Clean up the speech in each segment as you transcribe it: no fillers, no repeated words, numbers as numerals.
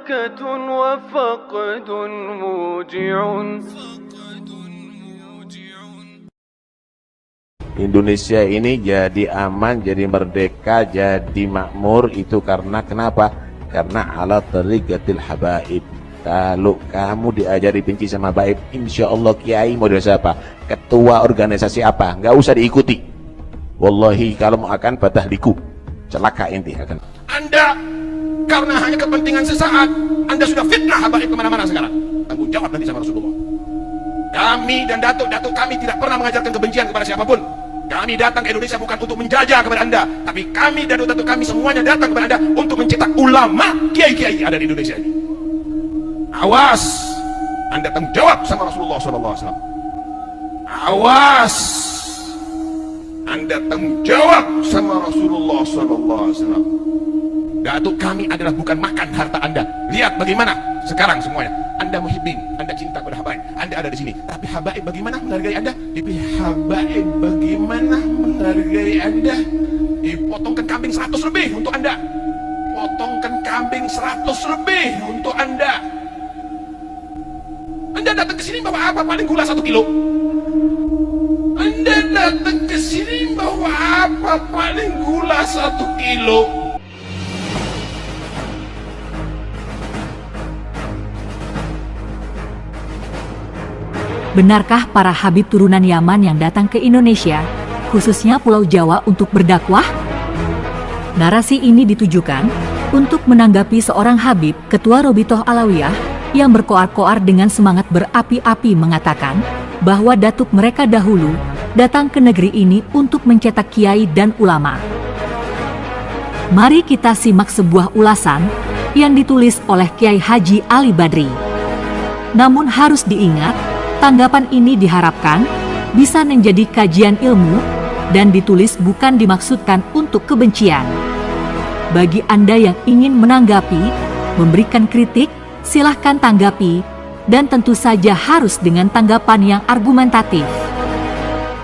ضحكة وفقد موجع. Indonesia ini jadi aman, jadi merdeka, jadi makmur itu karena kenapa? Karena ala tariqatil habaib. Kalau kamu diajari benci sama baib, insya Allah kiai mau siapa, ketua organisasi apa, nggak usah diikuti. Wallahi kalau mau akan batah liku, celaka inti akan. Anda karena hanya kepentingan sesaat, Anda sudah fitnah habaib kemana-mana sekarang. Tanggung jawab nanti sama Rasulullah. Kami dan datuk-datuk kami tidak pernah mengajarkan kebencian kepada siapapun. Kami datang ke Indonesia bukan untuk menjajah kepada Anda, tapi kami dan datuk-datuk kami semuanya datang kepada Anda untuk mencetak ulama, kiai-kiai ada di Indonesia ini. Awas, Anda tanggung jawab sama Rasulullah SAW. Awas, Anda tanggung jawab sama Rasulullah SAW. Datuk kami adalah bukan makan harta Anda. Lihat bagaimana sekarang semuanya. Anda muhibbin, Anda cinta kepada habaib, Anda ada di sini. Tapi habaib bagaimana menghargai Anda? Habaib bagaimana menghargai Anda? Dipotongkan kambing 100 lebih untuk Anda. Potongkan kambing 100 lebih untuk Anda. Anda datang ke sini bawa apa? Paling gula 1 kilo. Anda datang ke sini bawa apa? Paling gula 1 kilo. Benarkah para habib turunan Yaman yang datang ke Indonesia, khususnya Pulau Jawa untuk berdakwah? Narasi ini ditujukan untuk menanggapi seorang habib, Ketua Robitoh Alawiyah, yang berkoar-koar dengan semangat berapi-api mengatakan bahwa datuk mereka dahulu datang ke negeri ini untuk mencetak kiai dan ulama. Mari kita simak sebuah ulasan yang ditulis oleh Kiai Haji Ali Badri. Namun harus diingat, tanggapan ini diharapkan bisa menjadi kajian ilmu dan ditulis bukan dimaksudkan untuk kebencian. Bagi Anda yang ingin menanggapi, memberikan kritik, silahkan tanggapi, dan tentu saja harus dengan tanggapan yang argumentatif.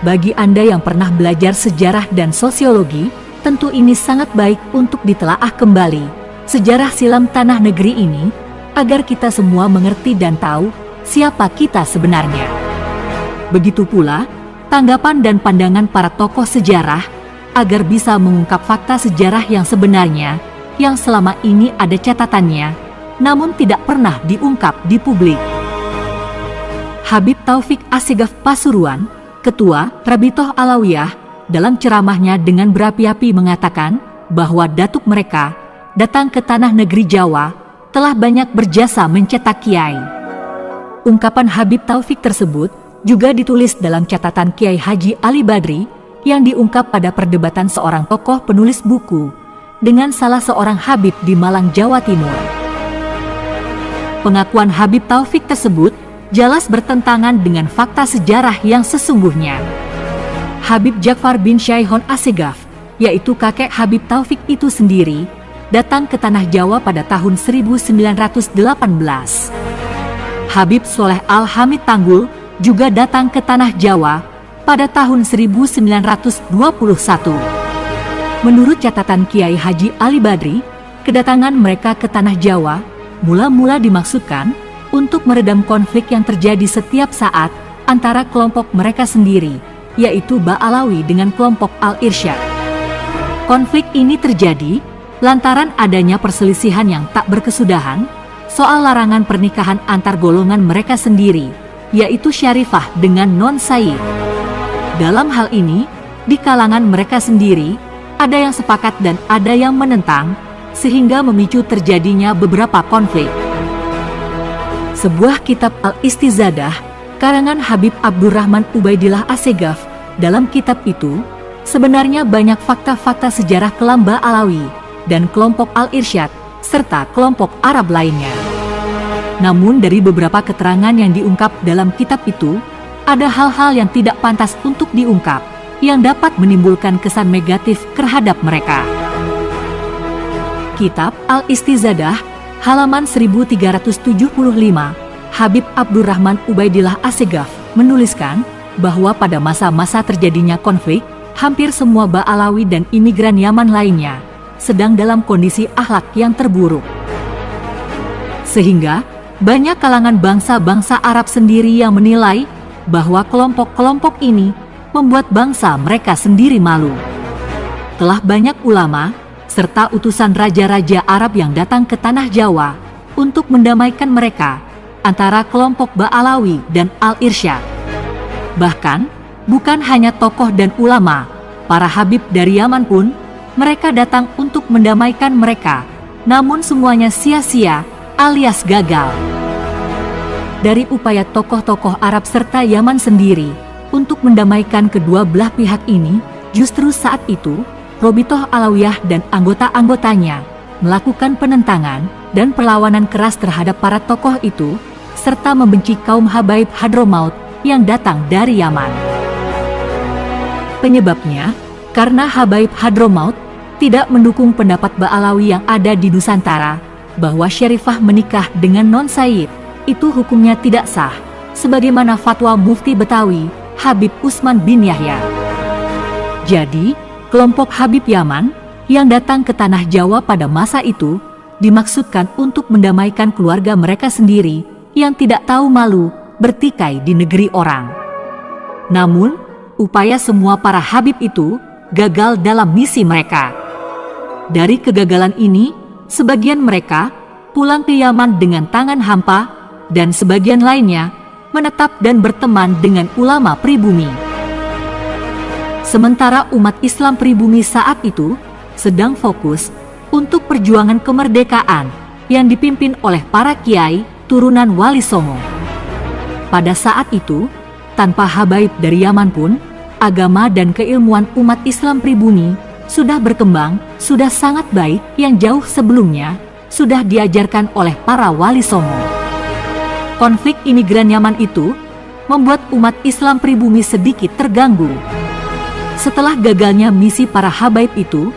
Bagi Anda yang pernah belajar sejarah dan sosiologi, tentu ini sangat baik untuk ditelaah kembali sejarah silam tanah negeri ini, agar kita semua mengerti dan tahu siapa kita sebenarnya. Begitu pula tanggapan dan pandangan para tokoh sejarah agar bisa mengungkap fakta sejarah yang sebenarnya yang selama ini ada catatannya namun tidak pernah diungkap di publik. Habib Taufik Assegaf Pasuruan, Ketua Rabitoh Alawiyah, dalam ceramahnya dengan berapi-api mengatakan bahwa datuk mereka datang ke tanah negeri Jawa telah banyak berjasa mencetak kiai. Ungkapan Habib Taufik tersebut juga ditulis dalam catatan Kiai Haji Ali Badri yang diungkap pada perdebatan seorang tokoh penulis buku dengan salah seorang Habib di Malang, Jawa Timur. Pengakuan Habib Taufik tersebut jelas bertentangan dengan fakta sejarah yang sesungguhnya. Habib Ja'far bin Syaihon Assegaf, yaitu kakek Habib Taufik itu sendiri, datang ke tanah Jawa pada tahun 1918. Habib Soleh Al-Hamid Tanggul juga datang ke tanah Jawa pada tahun 1921. Menurut catatan Kiai Haji Ali Badri, kedatangan mereka ke tanah Jawa mula-mula dimaksudkan untuk meredam konflik yang terjadi setiap saat antara kelompok mereka sendiri, yaitu Ba'alawi dengan kelompok Al-Irsyad. Konflik ini terjadi lantaran adanya perselisihan yang tak berkesudahan soal larangan pernikahan antar golongan mereka sendiri, yaitu Syarifah dengan non-Sayyid. Dalam hal ini, di kalangan mereka sendiri, ada yang sepakat dan ada yang menentang, sehingga memicu terjadinya beberapa konflik. Sebuah kitab Al-Istizadah, karangan Habib Abdurrahman Ubaidillah Assegaf, dalam kitab itu, sebenarnya banyak fakta-fakta sejarah kelam Ba'alawi dan kelompok Al-Irsyad, serta kelompok Arab lainnya. Namun dari beberapa keterangan yang diungkap dalam kitab itu, ada hal-hal yang tidak pantas untuk diungkap, yang dapat menimbulkan kesan negatif terhadap mereka. Kitab Al-Istizadah, halaman 1375, Habib Abdurrahman Ubaidillah Assegaf menuliskan bahwa pada masa-masa terjadinya konflik, hampir semua Ba'alawi dan imigran Yaman lainnya sedang dalam kondisi akhlak yang terburuk. Sehingga banyak kalangan bangsa-bangsa Arab sendiri yang menilai bahwa kelompok-kelompok ini membuat bangsa mereka sendiri malu. Telah banyak ulama serta utusan raja-raja Arab yang datang ke tanah Jawa untuk mendamaikan mereka antara kelompok Ba'alawi dan Al-Irsyad. Bahkan, bukan hanya tokoh dan ulama, para habib dari Yaman pun mereka datang untuk mendamaikan mereka, namun semuanya sia-sia alias gagal. Dari upaya tokoh-tokoh Arab serta Yaman sendiri untuk mendamaikan kedua belah pihak ini, justru saat itu Robitoh Alawiyah dan anggota-anggotanya melakukan penentangan dan perlawanan keras terhadap para tokoh itu, serta membenci kaum Habaib Hadramaut yang datang dari Yaman. Penyebabnya, karena Habaib Hadramaut tidak mendukung pendapat Ba'alawi yang ada di Nusantara, bahwa Syarifah menikah dengan non-Sayyid, itu hukumnya tidak sah, sebagaimana fatwa Mufti Betawi, Habib Usman bin Yahya. Jadi, kelompok Habib Yaman yang datang ke tanah Jawa pada masa itu dimaksudkan untuk mendamaikan keluarga mereka sendiri yang tidak tahu malu bertikai di negeri orang. Namun, upaya semua para Habib itu gagal dalam misi mereka. Dari kegagalan ini, sebagian mereka pulang ke Yaman dengan tangan hampa dan sebagian lainnya menetap dan berteman dengan ulama pribumi. Sementara umat Islam pribumi saat itu sedang fokus untuk perjuangan kemerdekaan yang dipimpin oleh para kiai turunan Wali Songo. Pada saat itu, tanpa habaib dari Yaman pun, agama dan keilmuan umat Islam pribumi sudah berkembang, sudah sangat baik yang jauh sebelumnya sudah diajarkan oleh para Wali Songo. Konflik imigran Yaman itu membuat umat Islam pribumi sedikit terganggu. Setelah gagalnya misi para habaib itu,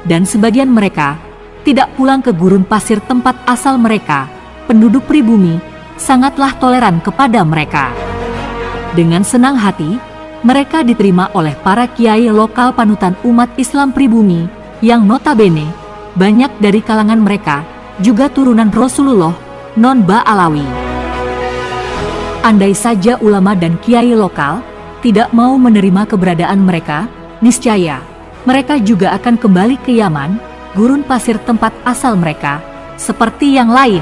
dan sebagian mereka tidak pulang ke gurun pasir tempat asal mereka, penduduk pribumi sangatlah toleran kepada mereka. Dengan senang hati, mereka diterima oleh para kiai lokal panutan umat Islam pribumi, yang notabene banyak dari kalangan mereka juga turunan Rasulullah non-Ba'alawi. Andai saja ulama dan kiai lokal tidak mau menerima keberadaan mereka, niscaya mereka juga akan kembali ke Yaman, gurun pasir tempat asal mereka, seperti yang lain.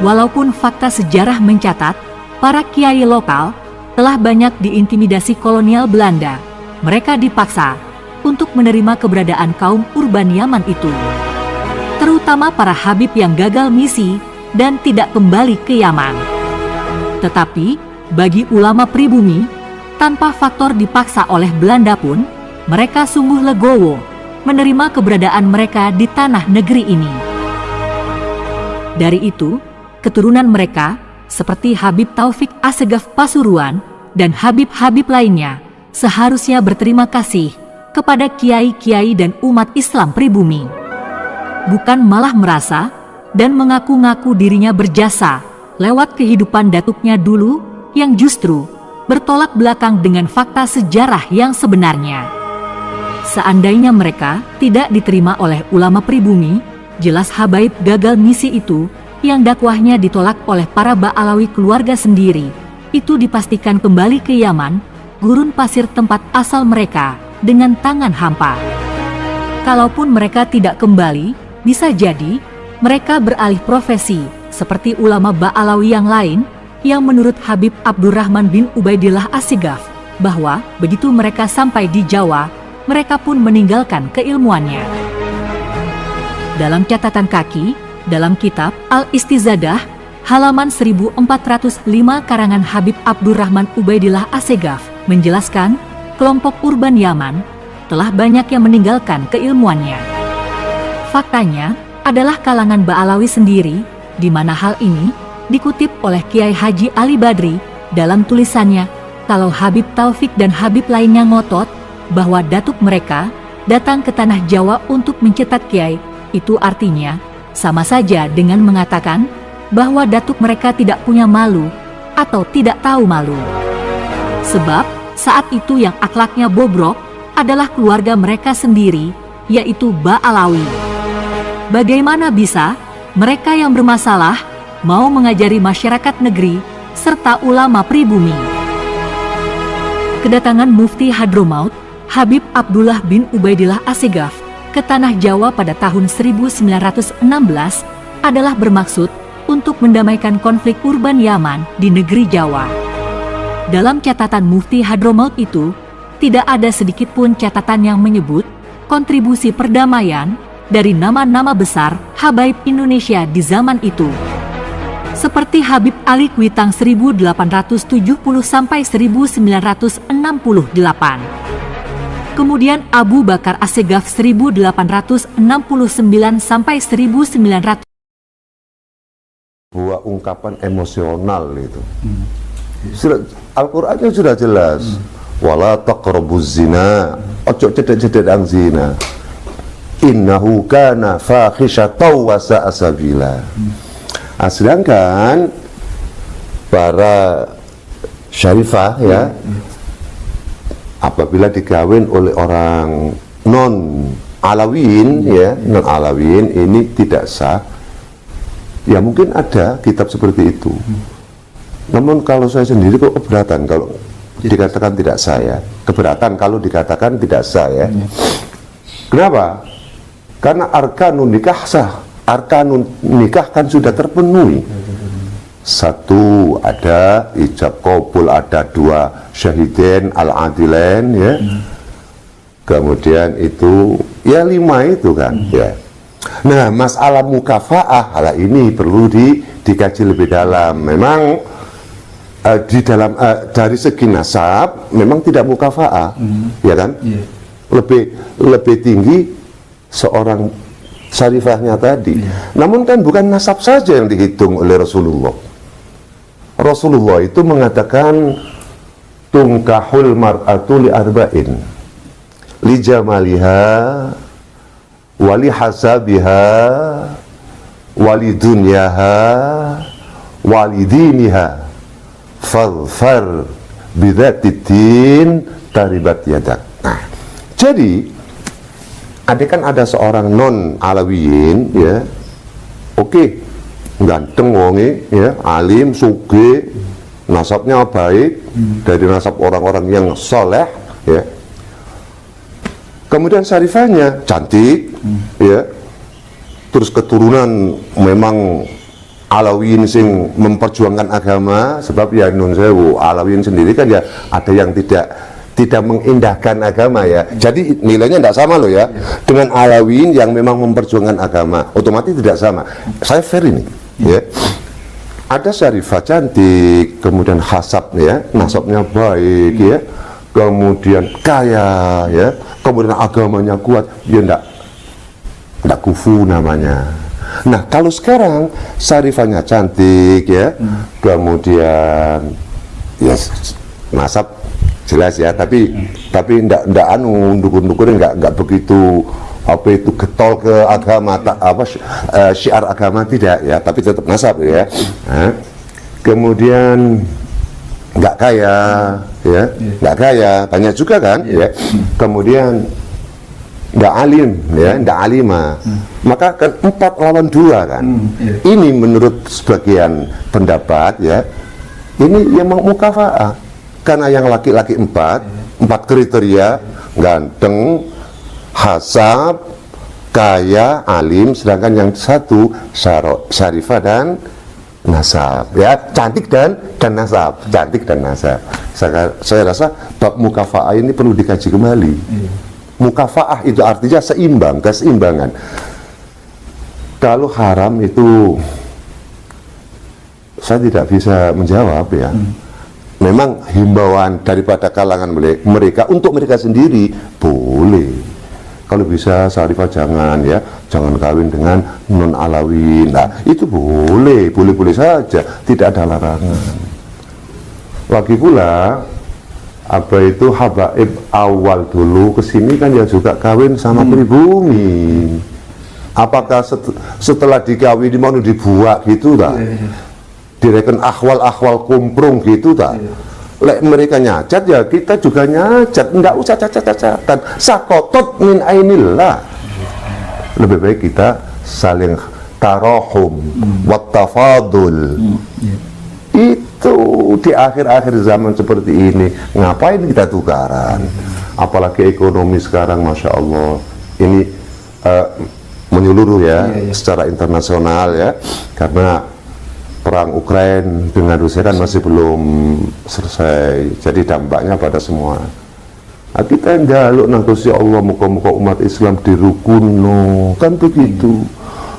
Walaupun fakta sejarah mencatat, para kiai lokal telah banyak diintimidasi kolonial Belanda, mereka dipaksa untuk menerima keberadaan kaum urban Yaman itu. Terutama para habib yang gagal misi dan tidak kembali ke Yaman. Tetapi, bagi ulama pribumi, tanpa faktor dipaksa oleh Belanda pun, mereka sungguh legowo menerima keberadaan mereka di tanah negeri ini. Dari itu, keturunan mereka seperti Habib Taufik Assegaf Pasuruan dan Habib-Habib lainnya seharusnya berterima kasih kepada kiai-kiai dan umat Islam pribumi. Bukan malah merasa dan mengaku-ngaku dirinya berjasa lewat kehidupan datuknya dulu yang justru bertolak belakang dengan fakta sejarah yang sebenarnya. Seandainya mereka tidak diterima oleh ulama pribumi, jelas habaib gagal misi itu yang dakwahnya ditolak oleh para Ba'alawi keluarga sendiri, itu dipastikan kembali ke Yaman, gurun pasir tempat asal mereka, dengan tangan hampa. Kalaupun mereka tidak kembali, bisa jadi mereka beralih profesi seperti ulama Ba'alawi yang lain, yang menurut Habib Abdurrahman bin Ubaidillah Assegaf, bahwa begitu mereka sampai di Jawa, mereka pun meninggalkan keilmuannya. Dalam catatan kaki, dalam kitab Al-Istizadah, halaman 1405 karangan Habib Abdurrahman Ubaidillah Assegaf, menjelaskan kelompok urban Yaman telah banyak yang meninggalkan keilmuannya. Faktanya adalah kalangan Ba'alawi sendiri, di mana hal ini dikutip oleh Kiai Haji Ali Badri dalam tulisannya, kalau Habib Taufik dan Habib lainnya ngotot bahwa datuk mereka datang ke tanah Jawa untuk mencetak kiai, itu artinya sama saja dengan mengatakan bahwa datuk mereka tidak punya malu atau tidak tahu malu. Sebab saat itu yang akhlaknya bobrok adalah keluarga mereka sendiri, yaitu Ba'alawi. Bagaimana bisa mereka yang bermasalah mau mengajari masyarakat negeri serta ulama pribumi. Kedatangan Mufti Hadromaut, Habib Abdullah bin Ubaidillah Assegaf, ke Tanah Jawa pada tahun 1916 adalah bermaksud untuk mendamaikan konflik urban Yaman di negeri Jawa. Dalam catatan Mufti Hadromaut itu, tidak ada sedikit pun catatan yang menyebut kontribusi perdamaian dari nama-nama besar habaib Indonesia di zaman itu. Seperti Habib Ali Kuitang 1870 sampai 1968. Kemudian Abu Bakar Assegaf 1869 sampai 1900. Buah ungkapan emosional itu. Al-Qur'annya sudah jelas. Wala taqrabuz zina. Ojo cedek-cedek ang zina. Innahu kana fahisyatan wa sa'a sabila. Sedangkan para syarifah ya, apabila dikawin oleh orang non alawin ya, non alawin ini tidak sah. Ya mungkin ada kitab seperti itu. Namun kalau saya sendiri kok keberatan kalau dikatakan tidak sah ya. Keberatan kalau dikatakan tidak sah ya. Kenapa? Karena arkanun nikah sah. Arkanun nikah kan sudah terpenuhi. Satu, ada ijab qabul, ada dua syahidin al-adilain ya. Kemudian itu ya 5 itu kan ya. Nah, masalah mukafaah hal ini perlu dikaji lebih dalam. Memang di dalam dari segi nasab memang tidak mukafaah, ya kan? Lebih tinggi seorang syarifahnya tadi. Namun kan bukan nasab saja yang dihitung oleh Rasulullah. Rasulullah itu mengatakan tungkahul mar'atu li arba'in, li jamaliha, wali hasabiha, wali dunyaha, wali diniha, fadfar bidatidin taribat yadak. Nah, jadi kan ada seorang non alawiyin ya, oke, ganteng wonge ya, alim, sugih, nasabnya baik, dari nasab orang-orang yang soleh ya. Kemudian syarifahnya cantik ya, terus keturunan memang alawiyin sing memperjuangkan agama. Sebab ya nun sewu, alawiyin sendiri kan ya ada yang tidak mengindahkan agama ya. Jadi nilainya tidak sama loh ya dengan alawiyin yang memang memperjuangkan agama, otomatis tidak sama. Saya fair ini ya. Ada syarifah cantik, kemudian hasab ya, nasabnya baik ya, kemudian kaya ya, kemudian agamanya kuat, ya enggak kufu namanya. Nah, kalau sekarang syarifahnya cantik ya, kemudian ya nasab jelas ya, tapi enggak anu dukun-dukun enggak begitu apa itu getol ke agama syiar agama tidak ya, tapi tetap nasab ya. Nah, kemudian nggak kaya ya, nggak kaya, banyak juga kan ya. Kemudian nggak alim ya, nggak alima, maka kan 4 lawan 2 kan. Ini menurut sebagian pendapat ya, ini yang mukafaah, karena yang laki-laki 4 kriteria, ganteng, hasab, kaya, alim, sedangkan yang satu syarifah dan nasab ya, cantik dan nasab, cantik dan nasab. Saya rasa bab mukafaah ini perlu dikaji kembali. Mukafaah itu artinya seimbang, keseimbangan. Kalau haram itu saya tidak bisa menjawab ya. Memang himbauan daripada kalangan mereka untuk mereka sendiri boleh. Kalau bisa syarifah jangan ya, jangan kawin dengan non alawin. Nah, itu boleh saja, tidak ada larangan. Lagi pula apa itu habaib awal dulu kesini kan ya juga kawin sama pribumi. Apakah setelah dikawin mau dibuat gitu tak? Direken akhwal kumprung gitu tak? Lek mereka nyacat ya kita juga nyacat, enggak usah cacat-cacatan. Sakotot min ainillah. Lebih baik kita saling tarahum, wattafadul. Itu di akhir-akhir zaman seperti ini, ngapain kita tukaran? Apalagi ekonomi sekarang, Masya Allah, ini menyeluruh ya, secara internasional ya, karena perang Ukraina dengan Rusia kan masih belum selesai, jadi dampaknya pada semua. Nah, kita njaluk nang Gusti Allah, muka-muka umat Islam dirukunno, kan begitu.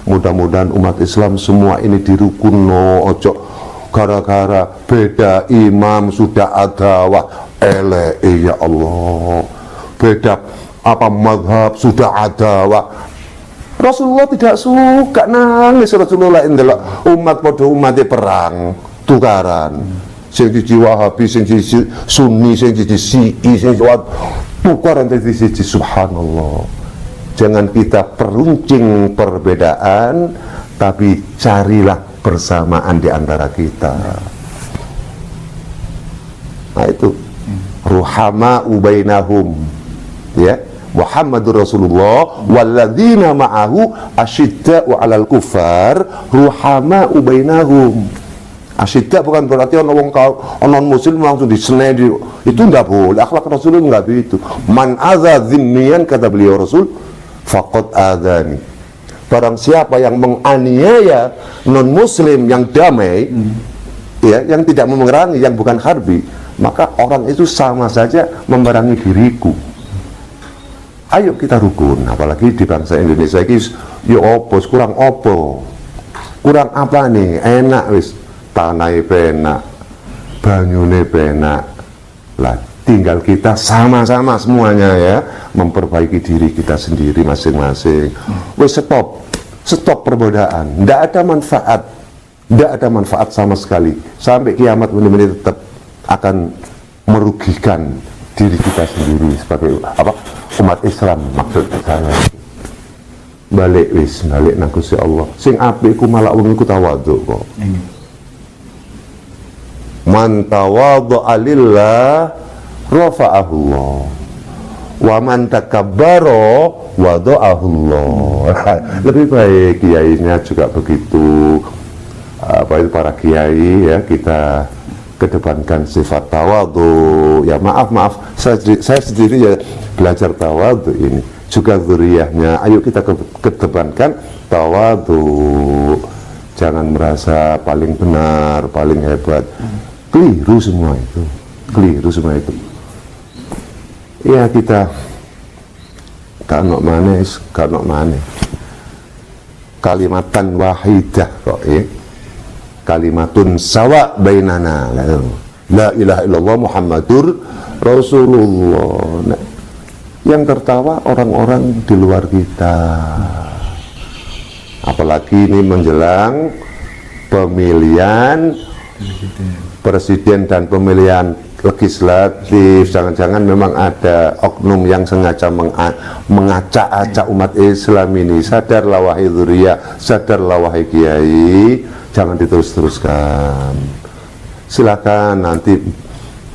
Mudah-mudahan umat Islam semua ini dirukunno, ojo gara-gara beda imam sudah ada wah ya Allah, beda apa madhab sudah ada wah. Rasulullah tidak suka nangis. Rasulullah indelok umat pada umatnya perang tukaran, sing siji Wahabi, sing siji Sunni, sing siji Syi'i, sing tukaran dari siji. Subhanallah, jangan kita peruncing perbedaan, tapi carilah persamaan di antara kita. Nah itu ruhama ubainahum, ya, Muhammadur Rasulullah walladzina ma'ahu asyidda'u 'alal kuffar ruhama ubainahum. Asyidda bukan berarti orang muslim langsung disenedi, itu enggak boleh. Akhlak Rasulullah enggak begitu. Man adza dzimmiyan, kata beliau Rasul, faqad adzani. Barang siapa yang menganiaya non muslim yang damai, ya, yang tidak memerangi, yang bukan harbi, maka orang itu sama saja memerangi diriku. Ayo kita rukun, apalagi di bangsa Indonesia ini, ya opo, kurang opo, kurang apa nih, enak wis, tanahnya penak, banyune penak, lah tinggal kita sama-sama semuanya ya, memperbaiki diri kita sendiri masing-masing. Wis stop perbedaan, ndak ada manfaat sama sekali, sampai kiamat benar-benar tetap akan merugikan diri kita sendiri sebagai apa, umat Islam. Maksud saya balik nang Gusti Allah, sing apik ku malah wong iku tawadhu kok. Man tawadhu'a lillah rafa'ahu Allah, wa man takabbara wada'ahu Allah. Lebih baik kiainya juga begitu, para kiai ya, kita kedepankan sifat tawadhu. Ya maaf saya sendiri ya belajar tawadhu ini, juga zuriyahnya. Ayo kita kedepankan tawadhu, jangan merasa paling benar, paling hebat. Keliru semua itu, ya. Kita kanok manis kalimatan wahidah kok ya, kalimatun sawa bainana, la ilaha illallah Muhammadur Rasulullah. Nah, yang tertawa orang-orang di luar kita, apalagi ini menjelang pemilihan presiden dan pemilihan legislatif. Jangan-jangan memang ada oknum yang sengaja mengacak-acak umat Islam ini. Sadarlah wahai dzurriyyah, sadarlah wahai kiai, jangan diterus-teruskan. Silakan nanti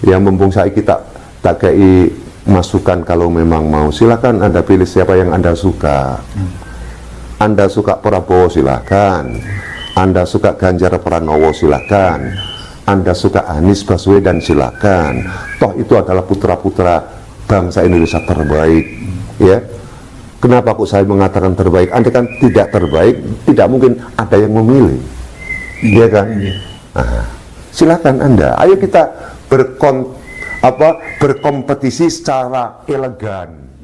yang mumpung saya kita tak kei masukan, kalau memang mau silakan Anda pilih siapa yang Anda suka. Anda suka Prabowo silakan, Anda suka Ganjar Pranowo silakan, Anda suka Anies Baswedan silakan. Toh itu adalah putra-putra bangsa Indonesia terbaik, ya. Kenapa kok saya mengatakan terbaik? Andai kan tidak terbaik, tidak mungkin ada yang memilih, ya kan? Nah, silakan Anda. Ayo kita berkompetisi secara elegan.